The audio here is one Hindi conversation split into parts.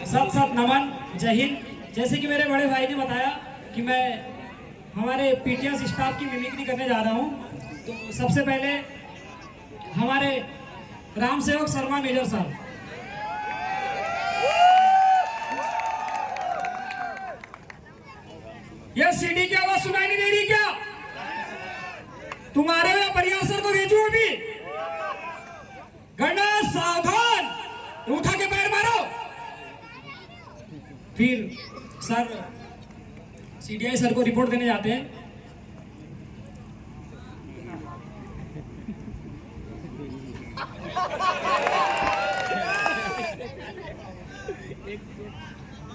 साथ साथ नमन, जय हिंद। जैसे कि मेरे बड़े भाई ने बताया कि मैं हमारे पीटीएस स्टाफ की मिमिक्री करने जा रहा हूँ, तो सबसे पहले हमारे राम सेवक शर्मा मेजर साहब। यह सीडी की आवाज सुनाई नहीं दे रही क्या? तुम्हारे या परियासर को भेजू अभी। गणेश सावधान, उठा के पैर मारो। फिर सर सीडीआई सर को रिपोर्ट देने जाते हैं।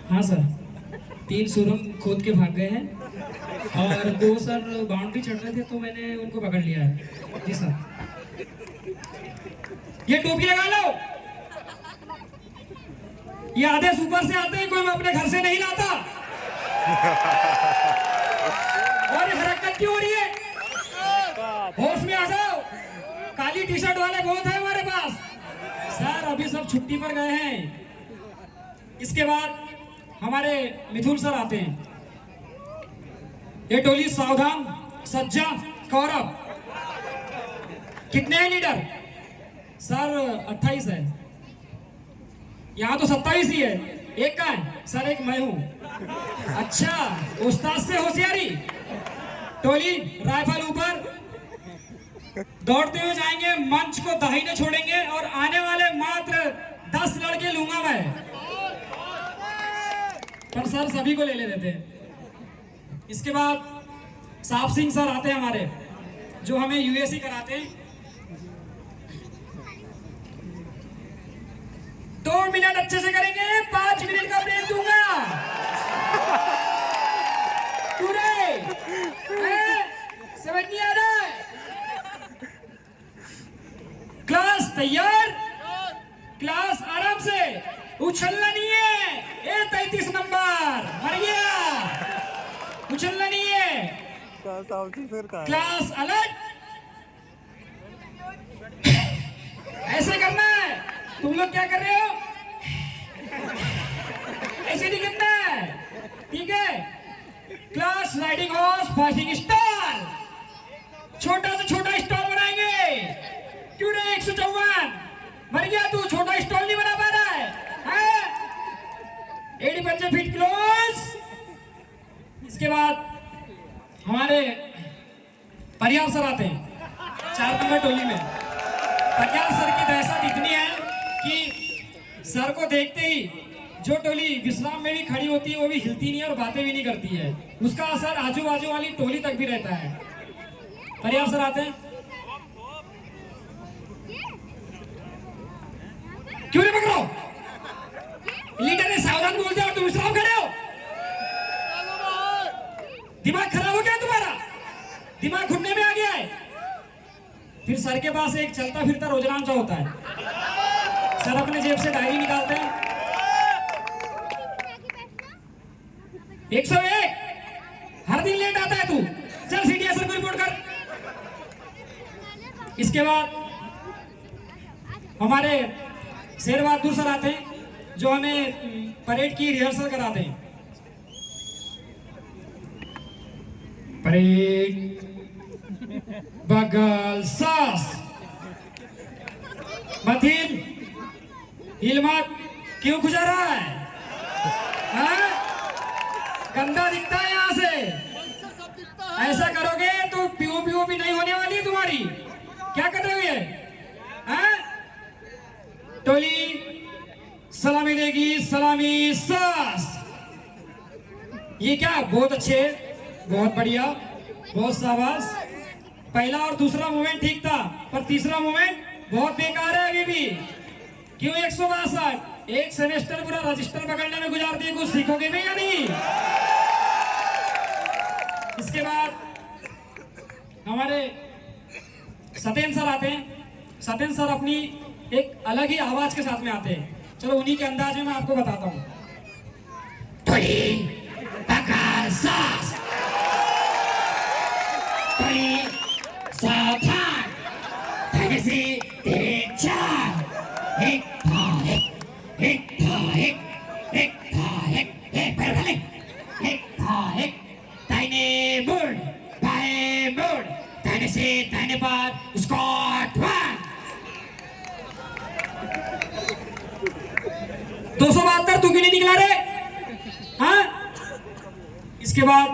हाँ सर, 3 सुरंग खोद के भाग गए हैं और 2 सर बाउंड्री चढ़ रहे थे तो मैंने उनको पकड़ लिया है। जी सर। ये टोपी लगा लो। ये आदेश ऊपर से आते हैं, कोई मैं अपने घर से नहीं लाता। और ये हरकत क्यों हो रही है? होश में आ जाओ। काली टी शर्ट वाले बहुत है हमारे पास। सर अभी सब छुट्टी पर गए हैं। इसके बाद हमारे मिथुन सर आते हैं। ये टोली सावधान, सज्जा, कौरव। कितने हैं लीडर? सर 28 है। यहाँ तो 27 ही है। एक का है सर, एक मैं हूं। अच्छा, उस्ताद से होशियारी। टोली राइफल ऊपर, दौड़ते हुए जाएंगे, मंच को दाहिने छोड़ेंगे और आने वाले मात्र 10 लड़के लूंगा मैं। पर सर सभी को ले देते हैं। इसके बाद साहब सिंह सर आते हैं हमारे, जो हमें यूएससी कराते हैं। 2 मिनट अच्छे से करेंगे, 5 मिनट का ब्रेक दूंगा। समझ नहीं आ रहा है? क्लास तैयार, क्लास आराम से, उछलना नहीं है। ए 33 नंबर मर गया, उछलना नहीं है। क्लास अलर्ट, ऐसे करना है। तुम लोग क्या कर रहे हो? ऐसे नहीं करना है, ठीक है? Class riding horse fasting star, छोटा से छोटा स्टॉल बनाएंगे। क्यों रे 154 मर गया तू, छोटा स्टॉल नहीं बना पा रहा है? 80 फीट क्लोज। इसके बाद हमारे परियार सर आते हैं 4 नंबर टोली में। परियार सर की दहशत इतनी है कि सर को देखते ही जो टोली विश्राम में भी खड़ी होती है वो भी हिलती नहीं है और बातें भी नहीं करती है। उसका असर आजू बाजू वाली टोली तक भी रहता है। परियार सर आते हैं। क्यों नहीं पकड़ो? लीडर ने सावधान बोलते और तुम विश्राम खड़े हो। दिमाग खराब हो गया तुम्हारा? दिमाग घुटने में आ गया है? फिर सर के पास एक चलता फिरता रोजनामचा होता है। सर अपने जेब से डायरी निकालते हैं। 101 हर दिन लेट आता है तू, चल सीडीएस सर को रिपोर्ट कर। इसके बाद हमारे शेर बहादुर सर आते हैं, जो हमें परेड की रिहर्सल कराते हैं। परेड, बगल, सास, मथिन, हिल मत। क्यों खुजा रहा है? गंदा दिखता है यहाँ से। ऐसा करोगे तो पीओ भी नहीं होने वाली है तुम्हारी। क्या कर रहे हो ये? टोली सलामी देगी, सलामी सास। ये क्या? बहुत अच्छे, बहुत बढ़िया, बहुत शाबाश। पहला और दूसरा मूवमेंट ठीक था, पर तीसरा मूवमेंट बहुत बेकार है अभी भी। क्यों 162? एक सेमेस्टर पूरा रजिस्टर पकड़ने में गुजार दिए, कुछ सीखोगे भी या नहीं? इसके बाद हमारे सत्येंद्र सर आते हैं। सत्येंद्र सर अपनी एक अलग ही आवाज के साथ में आते हैं। चलो उन्हीं के अंदाज में मैं आपको बताता हूँ। एक पर स्कॉट 272 तू क्यों नहीं निकला रे? हाँ, इसके बाद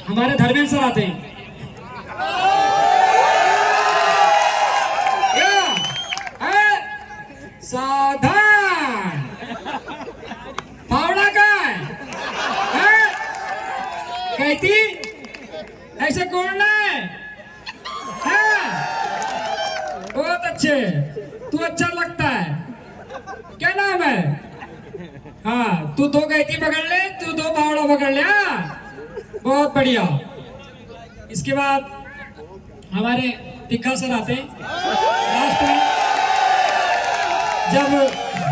हमारे धर्मेंद्र सर आते हैं। सावधान, फावड़ा का है? कहती ऐसे कौन है? बहुत अच्छे, तू अच्छा लगता है। क्या नाम है? हाँ, तू 2 कहती पकड़ ले, तू 2 फावड़ा पकड़ ले। हाँ, बहुत बढ़िया। इसके बाद हमारे तिक्का सर आते हैं लास्ट में, जब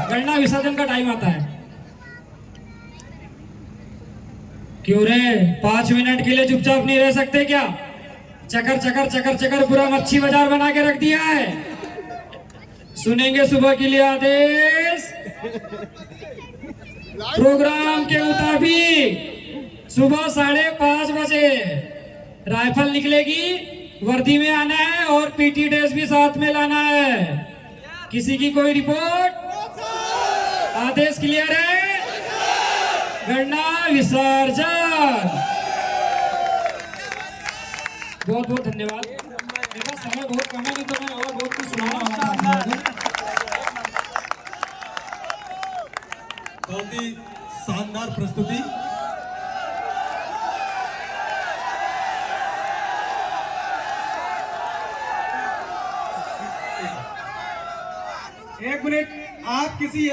गणना विसर्जन का टाइम आता है। क्यों रे, 5 मिनट के लिए चुपचाप नहीं रह सकते क्या? चकर चकर चकर चकर पूरा मच्छी बाजार बना के रख दिया है। सुनेंगे सुबह के लिए आदेश। प्रोग्राम के मुताबिक सुबह 5:30 बजे राइफल निकलेगी, वर्दी में आना है और पीटी ड्रेस भी साथ में लाना है। किसी की कोई रिपोर्ट? आदेश क्लियर है? गणना विसर्जन। बहुत बहुत धन्यवाद। मेरा समय बहुत कम है, नहीं तो मैं और बहुत कुछ सुनाना होगा। बहुत ही शानदार प्रस्तुति। एक मिनट, आप किसी